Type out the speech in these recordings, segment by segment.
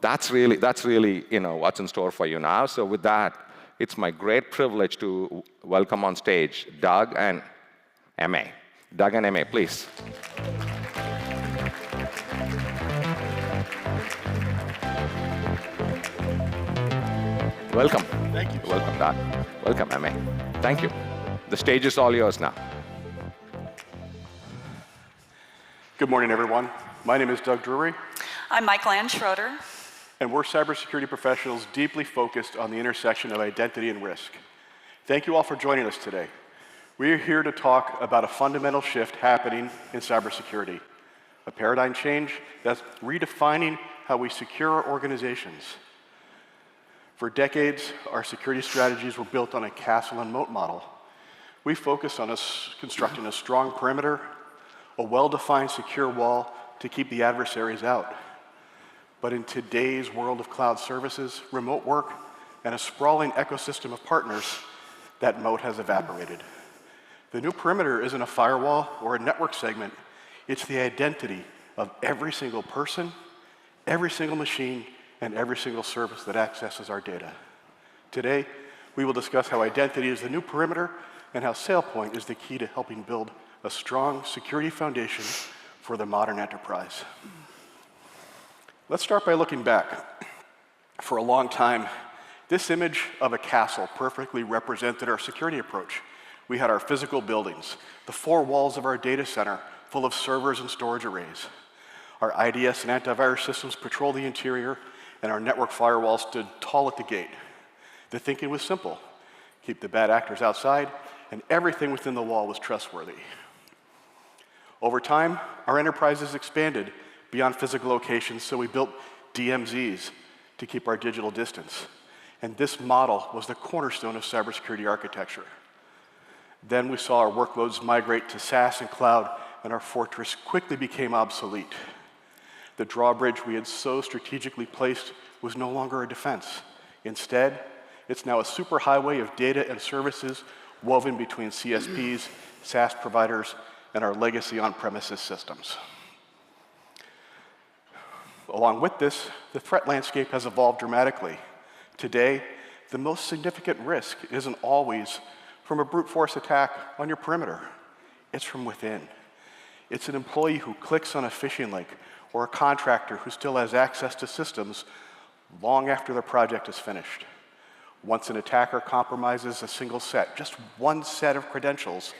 that's really what's in store for you now. So with that, it's my great privilege to welcome on stage Doug and MA. Doug and MA, please. Welcome. Thank you. Welcome, Doc. Welcome, MA. Thank you. The stage is all yours now. Good morning, everyone. My name is Doug Drury. I'm Michael Ann Schroeder. And we're cybersecurity professionals deeply focused on the intersection of identity and risk. Thank you all for joining us today. We are here to talk about a fundamental shift happening in cybersecurity, a paradigm change that's redefining how we secure our organizations. For decades, our security strategies were built on a castle and moat model. We focused on constructing a strong perimeter, a well-defined secure wall to keep the adversaries out. But in today's world of cloud services, remote work, and a sprawling ecosystem of partners, that moat has evaporated. The new perimeter isn't a firewall or a network segment. It's the identity of every single person, every single machine, and every single service that accesses our data. Today, we will discuss how identity is the new perimeter and how SailPoint is the key to helping build a strong security foundation for the modern enterprise. Let's start by looking back. For a long time, this image of a castle perfectly represented our security approach. We had our physical buildings, the four walls of our data center full of servers and storage arrays. Our IDS and antivirus systems patrolled the interior, and our network firewall stood tall at the gate. The thinking was simple: keep the bad actors outside, and everything within the wall was trustworthy. Over time, our enterprises expanded beyond physical locations, so we built DMZs to keep our digital distance. And this model was the cornerstone of cybersecurity architecture. Then we saw our workloads migrate to SaaS and cloud, and our fortress quickly became obsolete. The drawbridge we had so strategically placed was no longer a defense. Instead, it's now a superhighway of data and services woven between CSPs, SaaS providers, and our legacy on-premises systems. Along with this, the threat landscape has evolved dramatically. Today, the most significant risk isn't always from a brute force attack on your perimeter. It's from within. It's an employee who clicks on a phishing link, or a contractor who still has access to systems long after the project is finished. Once an attacker compromises a single set, just one set of credentials,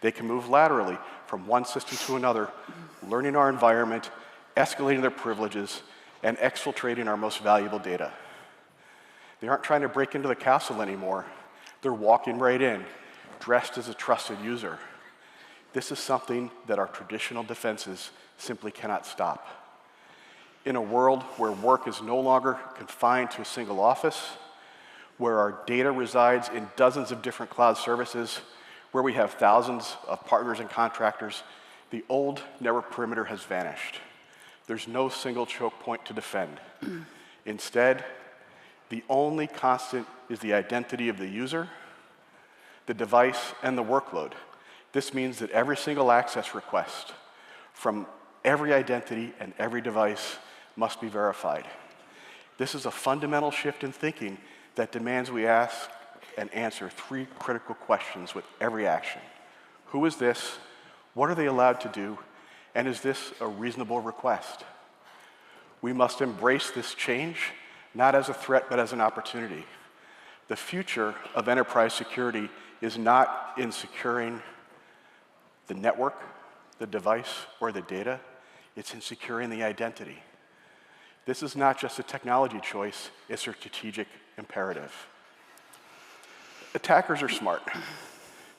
they can move laterally from one system to another, learning our environment, escalating their privileges, and exfiltrating our most valuable data. They aren't trying to break into the castle anymore. They're walking right in, dressed as a trusted user. This is something that our traditional defenses simply cannot stop. In a world where work is no longer confined to a single office, where our data resides in dozens of different cloud services, where we have thousands of partners and contractors, the old network perimeter has vanished. There's no single choke point to defend. Instead, the only constant is the identity of the user, the device, and the workload. This means that every single access request from every identity and every device must be verified. This is a fundamental shift in thinking that demands we ask and answer three critical questions with every action. Who is this? What are they allowed to do? And is this a reasonable request? We must embrace this change, not as a threat, but as an opportunity. The future of enterprise security is not in securing the network, the device, or the data. It's in securing the identity. This is not just a technology choice, it's a strategic imperative. Attackers are smart.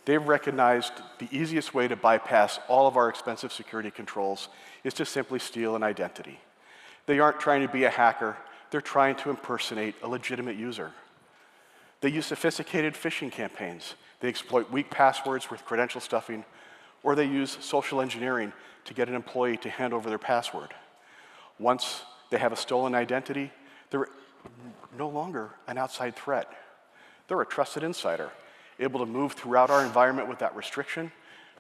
They've recognized the easiest way to bypass all of our expensive security controls is to simply steal an identity. They aren't trying to be a hacker, they're trying to impersonate a legitimate user. They use sophisticated phishing campaigns. They exploit weak passwords with credential stuffing, or they use social engineering to get an employee to hand over their password. Once they have a stolen identity, they're no longer an outside threat. They're a trusted insider, able to move throughout our environment without restriction,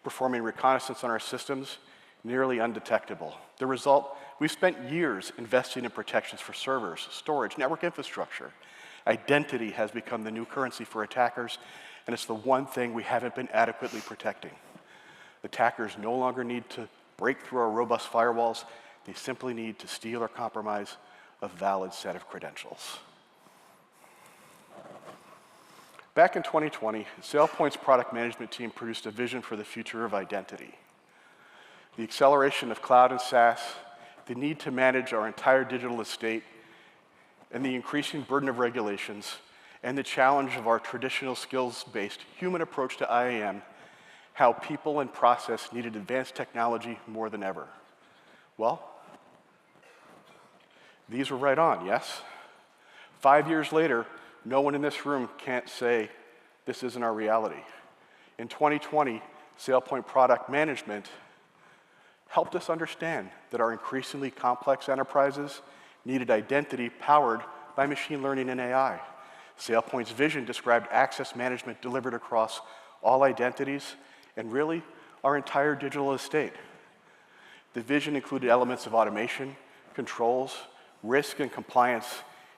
performing reconnaissance on our systems, nearly undetectable. The result, We've spent years investing in protections for servers, storage, network infrastructure. Identity has become the new currency for attackers, and it's the one thing we haven't been adequately protecting. Attackers no longer need to break through our robust firewalls. They simply need to steal or compromise a valid set of credentials. Back in 2020, SailPoint's product management team produced a vision for the future of identity. The acceleration of cloud and SaaS, the need to manage our entire digital estate, and the increasing burden of regulations, and the challenge of our traditional skills-based human approach to IAM, how people and process needed advanced technology more than ever. Well, these were right on, yes? 5 years later, no one in this room can't say this isn't our reality. In 2020, SailPoint Product Management helped us understand that our increasingly complex enterprises needed identity powered by machine learning and AI. SailPoint's vision described access management delivered across all identities and really our entire digital estate. The vision included elements of automation, controls, risk, and compliance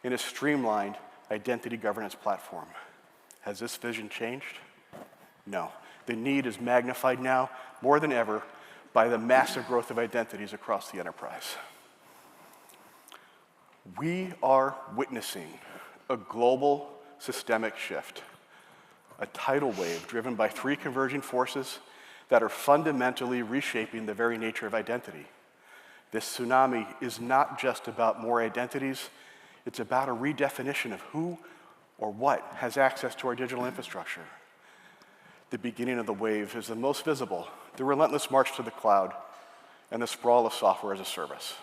in a streamlined identity governance platform. Has this vision changed? No. The need is magnified now more than ever by the massive growth of identities across the enterprise. We are witnessing a global systemic shift, a tidal wave driven by 3 converging forces that are fundamentally reshaping the very nature of identity. This tsunami is not just about more identities, it's about a redefinition of who or what has access to our digital infrastructure. The beginning of the wave is the most visible, the relentless march to the cloud and the sprawl of software as a service.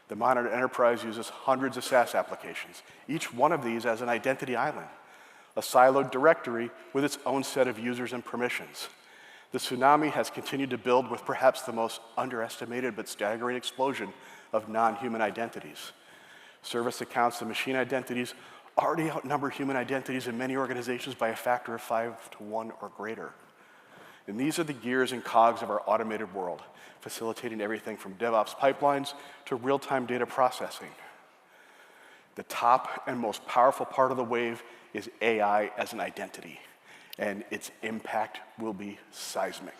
The modern enterprise uses hundreds of SaaS applications, each one of these as an identity island, a siloed directory with its own set of users and permissions. The tsunami has continued to build with perhaps the most underestimated but staggering explosion of non-human identities. Service accounts and machine identities already outnumber human identities in many organizations by a factor of 5 to 1 or greater. And these are the gears and cogs of our automated world, facilitating everything from DevOps pipelines to real-time data processing. The top and most powerful part of the wave is AI as an identity, and its impact will be seismic.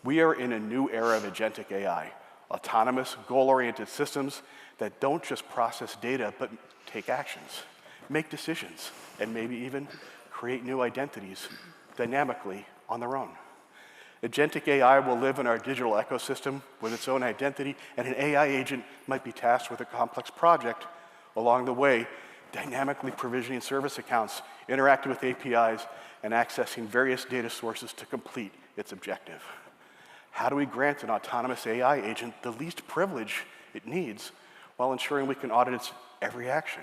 We are in a new era of agentic AI, autonomous, goal-oriented systems that don't just process data, but take actions, make decisions, and maybe even create new identities dynamically on their own. Agentic AI will live in our digital ecosystem with its own identity, and an AI agent might be tasked with a complex project along the way, dynamically provisioning service accounts, interacting with APIs, and accessing various data sources to complete its objective. How do we grant an autonomous AI agent the least privilege it needs while ensuring we can audit its every action?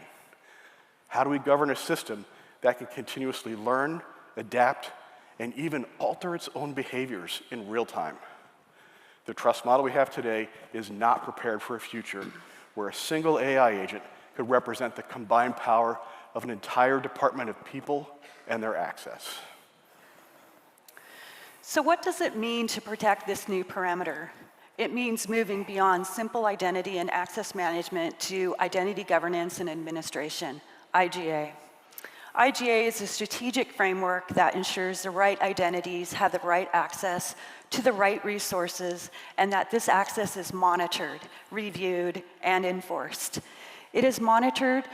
How do we govern a system that can continuously learn, adapt, and even alter its own behaviors in real time? The trust model we have today is not prepared for a future where a single AI agent could represent the combined power of an entire department of people and their access. So what does it mean to protect this new parameter? It means moving beyond simple identity and access management to identity governance and administration, IGA. IGA is a strategic framework that ensures the right identities have the right access to the right resources, and that this access is monitored, reviewed, and enforced. It is monitored.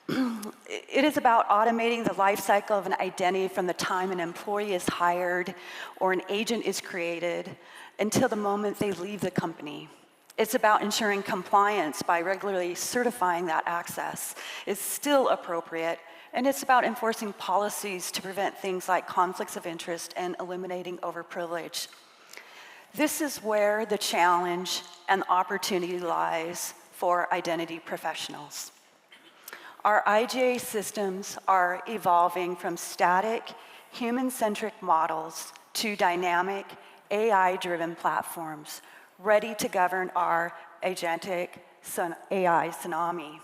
It is about automating the life cycle of an identity from the time an employee is hired or an agent is created until the moment they leave the company. It's about ensuring compliance by regularly certifying that access is still appropriate, and it's about enforcing policies to prevent things like conflicts of interest and eliminating overprivilege. This is where the challenge and the opportunity lies for identity professionals. Our IGA systems are evolving from static, human-centric models to dynamic, AI-driven platforms, ready to govern our agentic AI tsunami.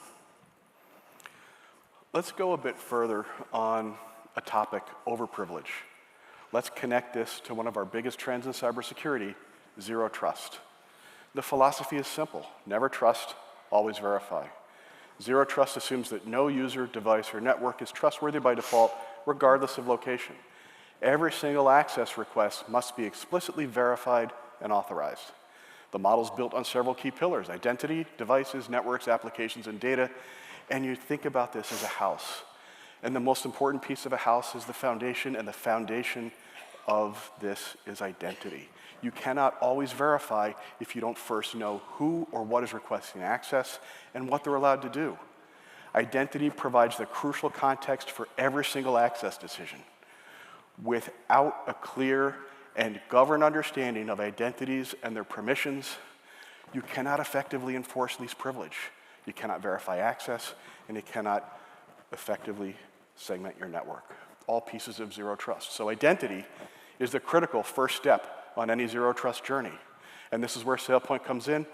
Let's go a bit further on a topic, overprivilege. Let's connect this to one of our biggest trends in cybersecurity, zero trust. The philosophy is simple. Never trust, always verify. Zero trust assumes that no user, device, or network is trustworthy by default, regardless of location. Every single access request must be explicitly verified and authorized. The model's built on several key pillars: identity, devices, networks, applications, and data. And you think about this as a house. And the most important piece of a house is the foundation, and the foundation of this is identity. You cannot always verify if you don't first know who or what is requesting access and what they're allowed to do. Identity provides the crucial context for every single access decision. Without a clear and governed understanding of identities and their permissions, you cannot effectively enforce least privilege. You cannot verify access, and you cannot effectively segment your network. All pieces of zero trust. So identity is the critical first step on any zero trust journey. And this is where SailPoint comes in.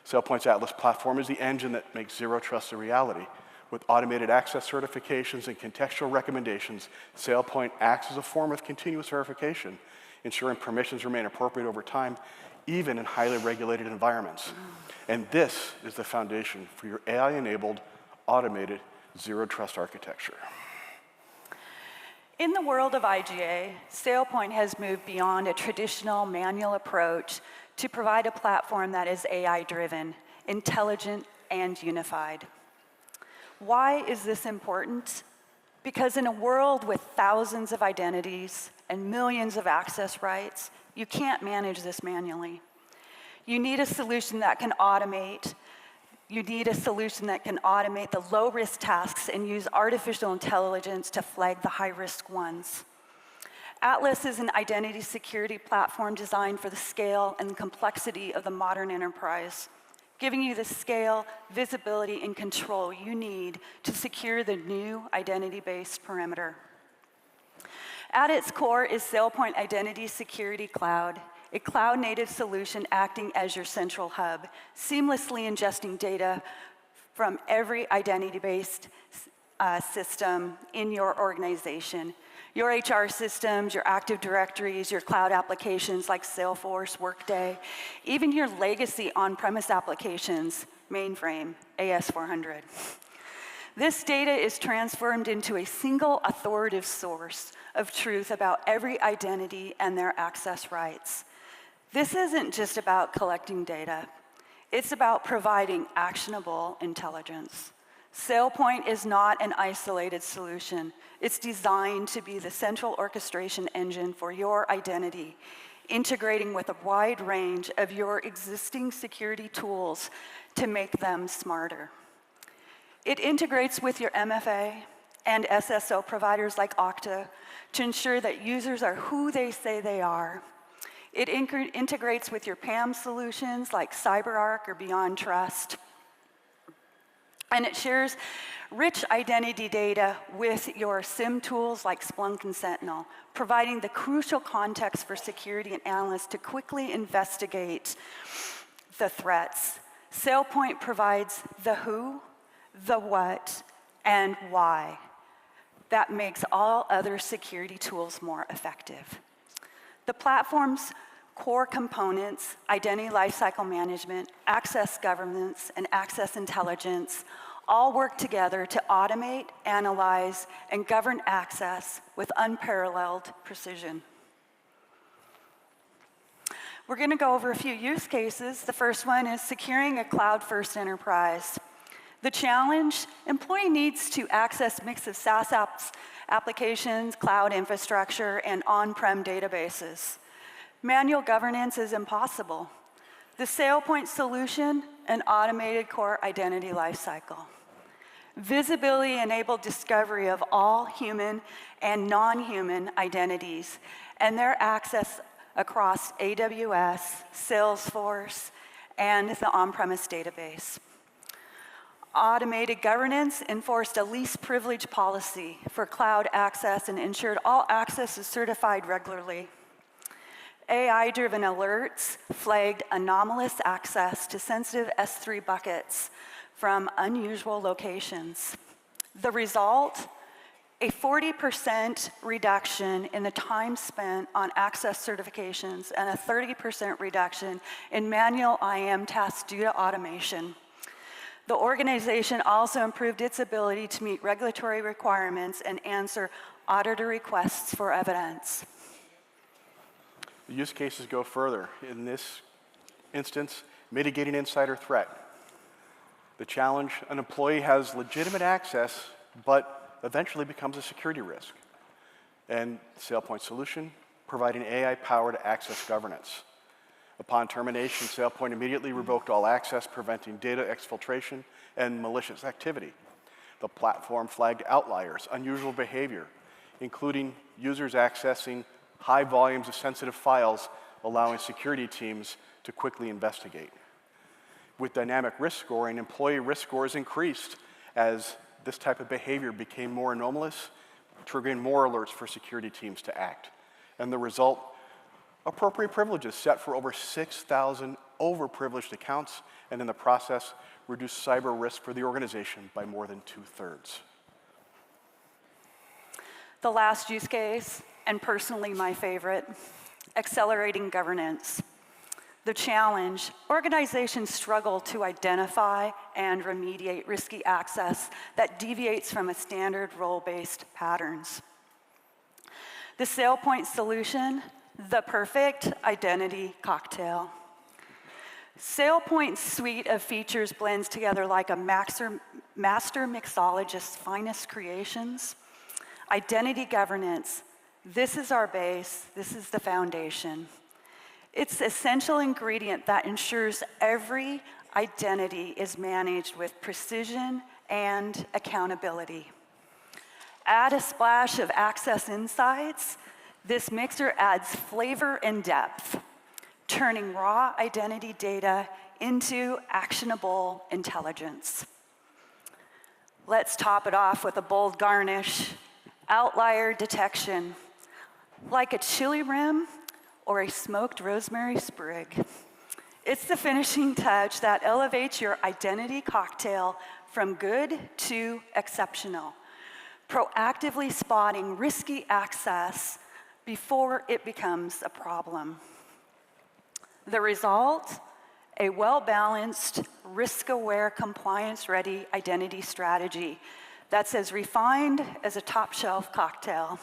SailPoint's Atlas platform is the engine that makes zero trust a reality. With automated access certifications and contextual recommendations, SailPoint acts as a form of continuous verification, ensuring permissions remain appropriate over time, even in highly regulated environments. And this is the foundation for your AI-enabled, automated, zero trust architecture. In the world of IGA, SailPoint has moved beyond a traditional manual approach to provide a platform that is AI-driven, intelligent, and unified. Why is this important? Because in a world with thousands of identities and millions of access rights, you can't manage this manually. You need a solution that can automate. You need a solution that can automate the low-risk tasks and use artificial intelligence to flag the high-risk ones. Atlas is an identity security platform designed for the scale and complexity of the modern enterprise, giving you the scale, visibility, and control you need to secure the new identity-based perimeter. At its core is SailPoint Identity Security Cloud, a cloud-native solution acting as your central hub, seamlessly ingesting data from every identity-based system in your organization. Your HR systems, your Active Directories, your cloud applications like Salesforce, Workday, even your legacy on-premise applications, mainframe, AS400. This data is transformed into a single authoritative source of truth about every identity and their access rights. This isn't just about collecting data. It's about providing actionable intelligence. SailPoint is not an isolated solution. It's designed to be the central orchestration engine for your identity, integrating with a wide range of your existing security tools to make them smarter. It integrates with your MFA and SSO providers like Okta to ensure that users are who they say they are. It integrates with your PAM solutions like CyberArk or Beyond Trust. And it shares rich identity data with your SIM tools like Splunk and Sentinel, providing the crucial context for security and analysts to quickly investigate the threats. SailPoint provides the who, the what, and why. That makes all other security tools more effective. The platform's core components, identity lifecycle management, access governance, and access intelligence, all work together to automate, analyze, and govern access with unparalleled precision. We're going to go over a few use cases. The first one is securing a cloud-first enterprise. The challenge: employee needs to access a mix of SaaS applications, cloud infrastructure, and on-prem databases. Manual governance is impossible. The SailPoint solution, an automated core identity lifecycle. Visibility-enabled discovery of all human and non-human identities and their access across AWS, Salesforce, and the on-premise database. Automated governance enforced a least privilege policy for cloud access and ensured all access is certified regularly. AI-driven alerts flagged anomalous access to sensitive S3 buckets from unusual locations. The result? A 40% reduction in the time spent on access certifications and a 30% reduction in manual IAM tasks due to automation. The organization also improved its ability to meet regulatory requirements and answer auditor requests for evidence. The use cases go further. In this instance, mitigating insider threat. The challenge, an employee has legitimate access, but eventually becomes a security risk. And SailPoint solution, providing AI-powered access governance. Upon termination, SailPoint immediately revoked all access, preventing data exfiltration and malicious activity. The platform flagged outliers, unusual behavior, including users accessing high volumes of sensitive files, allowing security teams to quickly investigate. With dynamic risk scoring, employee risk scores increased as this type of behavior became more anomalous, triggering more alerts for security teams to act. And the result, appropriate privileges set for over 6,000 overprivileged accounts, and in the process, reduced cyber risk for the organization by more than 2/3. The last use case, and personally my favorite, accelerating governance. The challenge, organizations struggle to identify and remediate risky access that deviates from a standard role-based patterns. The SailPoint solution, the perfect identity cocktail. SailPoint's suite of features blends together like a master mixologist's finest creations. Identity governance, this is our base, this is the foundation. It's the essential ingredient that ensures every identity is managed with precision and accountability. Add a splash of access insights, this mixer adds flavor and depth, turning raw identity data into actionable intelligence. Let's top it off with a bold garnish, outlier detection, like a chili rim or a smoked rosemary sprig. It's the finishing touch that elevates your identity cocktail from good to exceptional, proactively spotting risky access before it becomes a problem. The result, a well-balanced, risk-aware, compliance-ready identity strategy that's as refined as a top-shelf cocktail.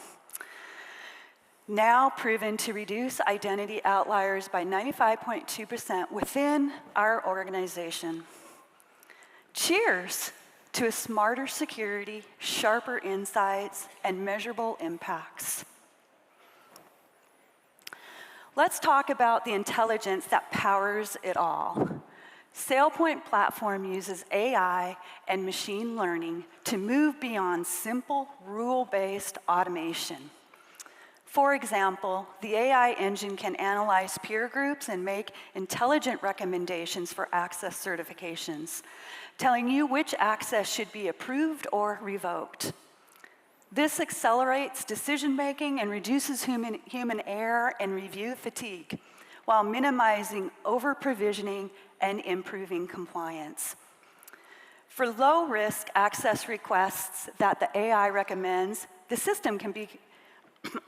Now proven to reduce identity outliers by 95.2% within our organization. Cheers to a smarter security, sharper insights, and measurable impacts. Let's talk about the intelligence that powers it all. SailPoint platform uses AI and machine learning to move beyond simple rule-based automation. For example, the AI engine can analyze peer groups and make intelligent recommendations for access certifications, telling you which access should be approved or revoked. This accelerates decision-making and reduces human error and review fatigue, while minimizing over-provisioning and improving compliance. For low-risk access requests that the AI recommends, the system can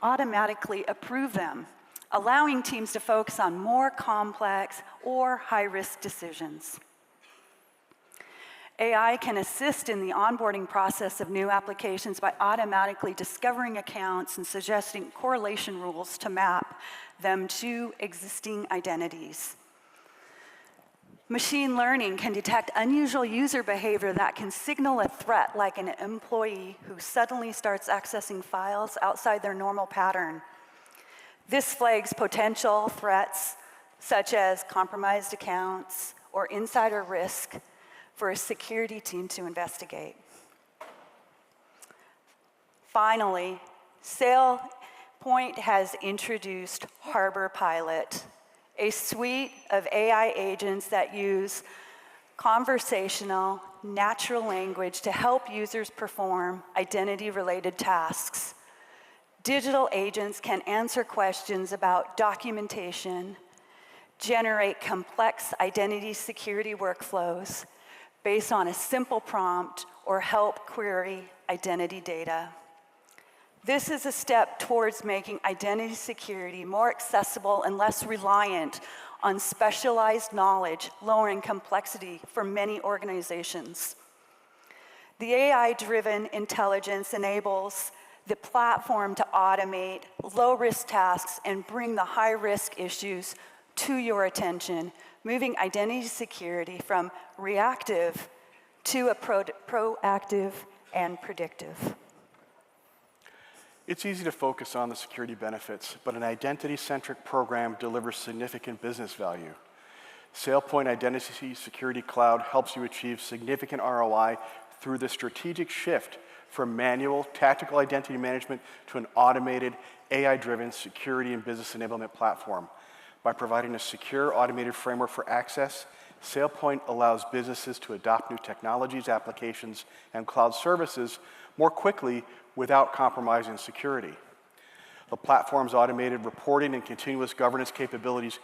automatically approve them, allowing teams to focus on more complex or high-risk decisions. AI can assist in the onboarding process of new applications by automatically discovering accounts and suggesting correlation rules to map them to existing identities. Machine learning can detect unusual user behavior that can signal a threat, like an employee who suddenly starts accessing files outside their normal pattern. This flags potential threats, such as compromised accounts or insider risk, for a security team to investigate. Finally, SailPoint has introduced Harbor Pilot, a suite of AI agents that use conversational, natural language to help users perform identity-related tasks. Digital agents can answer questions about documentation, generate complex identity security workflows based on a simple prompt, or help query identity data. This is a step towards making identity security more accessible and less reliant on specialized knowledge, lowering complexity for many organizations. The AI-driven intelligence enables the platform to automate low-risk tasks and bring the high-risk issues to your attention, moving identity security from reactive to a proactive and predictive. It's easy to focus on the security benefits, but an identity-centric program delivers significant business value. SailPoint Identity Security Cloud helps you achieve significant ROI through the strategic shift from manual tactical identity management to an automated AI-driven security and business enablement platform. By providing a secure automated framework for access, SailPoint allows businesses to adopt new technologies, applications, and cloud services more quickly without compromising security. The platform's automated reporting and continuous governance capabilities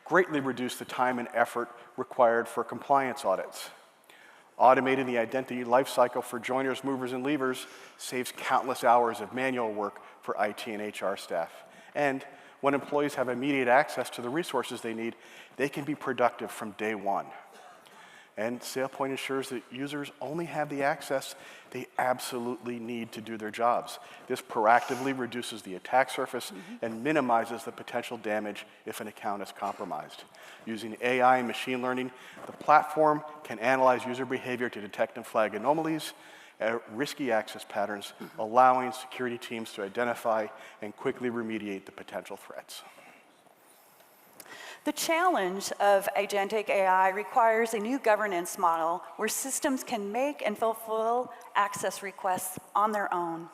greatly reduce the time and effort required for compliance audits. Automating the identity lifecycle for joiners, movers, and leavers saves countless hours of manual work for IT and HR staff. And when employees have immediate access to the resources they need, they can be productive from day one. And SailPoint ensures that users only have the access they absolutely need to do their jobs. This proactively reduces the attack surface and minimizes the potential damage if an account is compromised. Using AI and machine learning, the platform can analyze user behavior to detect and flag anomalies, risky access patterns, allowing security teams to identify and quickly remediate the potential threats. The challenge of agentic AI requires a new governance model where systems can make and fulfill access requests on their own.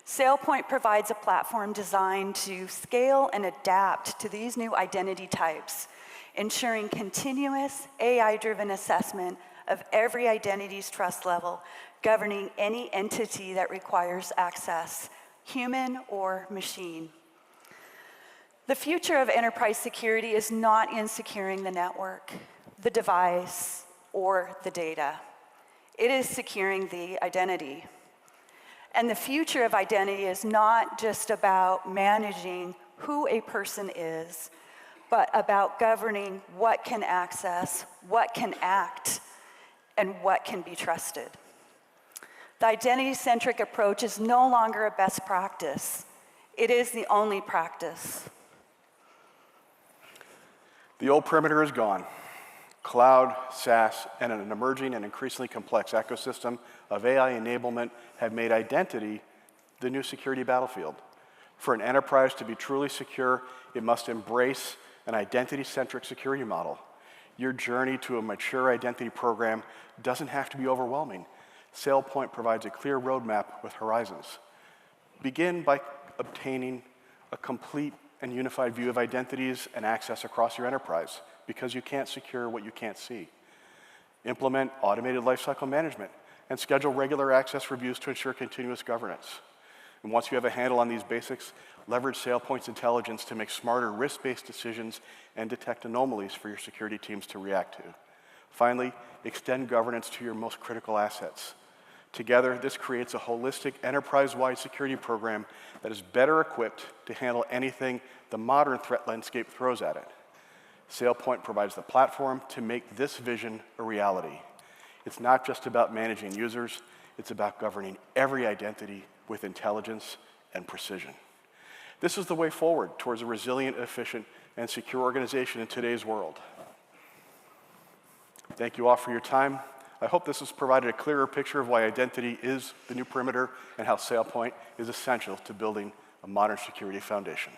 SailPoint provides a platform designed to scale and adapt to these new identity types, ensuring continuous AI-driven assessment of every identity's trust level, governing any entity that requires access, human or machine. The future of enterprise security is not in securing the network, the device, or the data. It is securing the identity. And the future of identity is not just about managing who a person is, but about governing what can access, what can act, and what can be trusted. The identity-centric approach is no longer a best practice. It is the only practice. The old perimeter is gone. Cloud, SaaS, and an emerging and increasingly complex ecosystem of AI enablement have made identity the new security battlefield. For an enterprise to be truly secure, it must embrace an identity-centric security model. Your journey to a mature identity program doesn't have to be overwhelming. SailPoint provides a clear roadmap with horizons. Begin by obtaining a complete and unified view of identities and access across your enterprise, because you can't secure what you can't see. Implement automated lifecycle management and schedule regular access reviews to ensure continuous governance. And once you have a handle on these basics, leverage SailPoint's intelligence to make smarter risk-based decisions and detect anomalies for your security teams to react to. Finally, extend governance to your most critical assets. Together, this creates a holistic, enterprise-wide security program that is better equipped to handle anything the modern threat landscape throws at it. SailPoint provides the platform to make this vision a reality. It's not just about managing users, it's about governing every identity with intelligence and precision. This is the way forward towards a resilient, efficient, and secure organization in today's world. Thank you all for your time. I hope this has provided a clearer picture of why identity is the new perimeter and how SailPoint is essential to building a modern security foundation.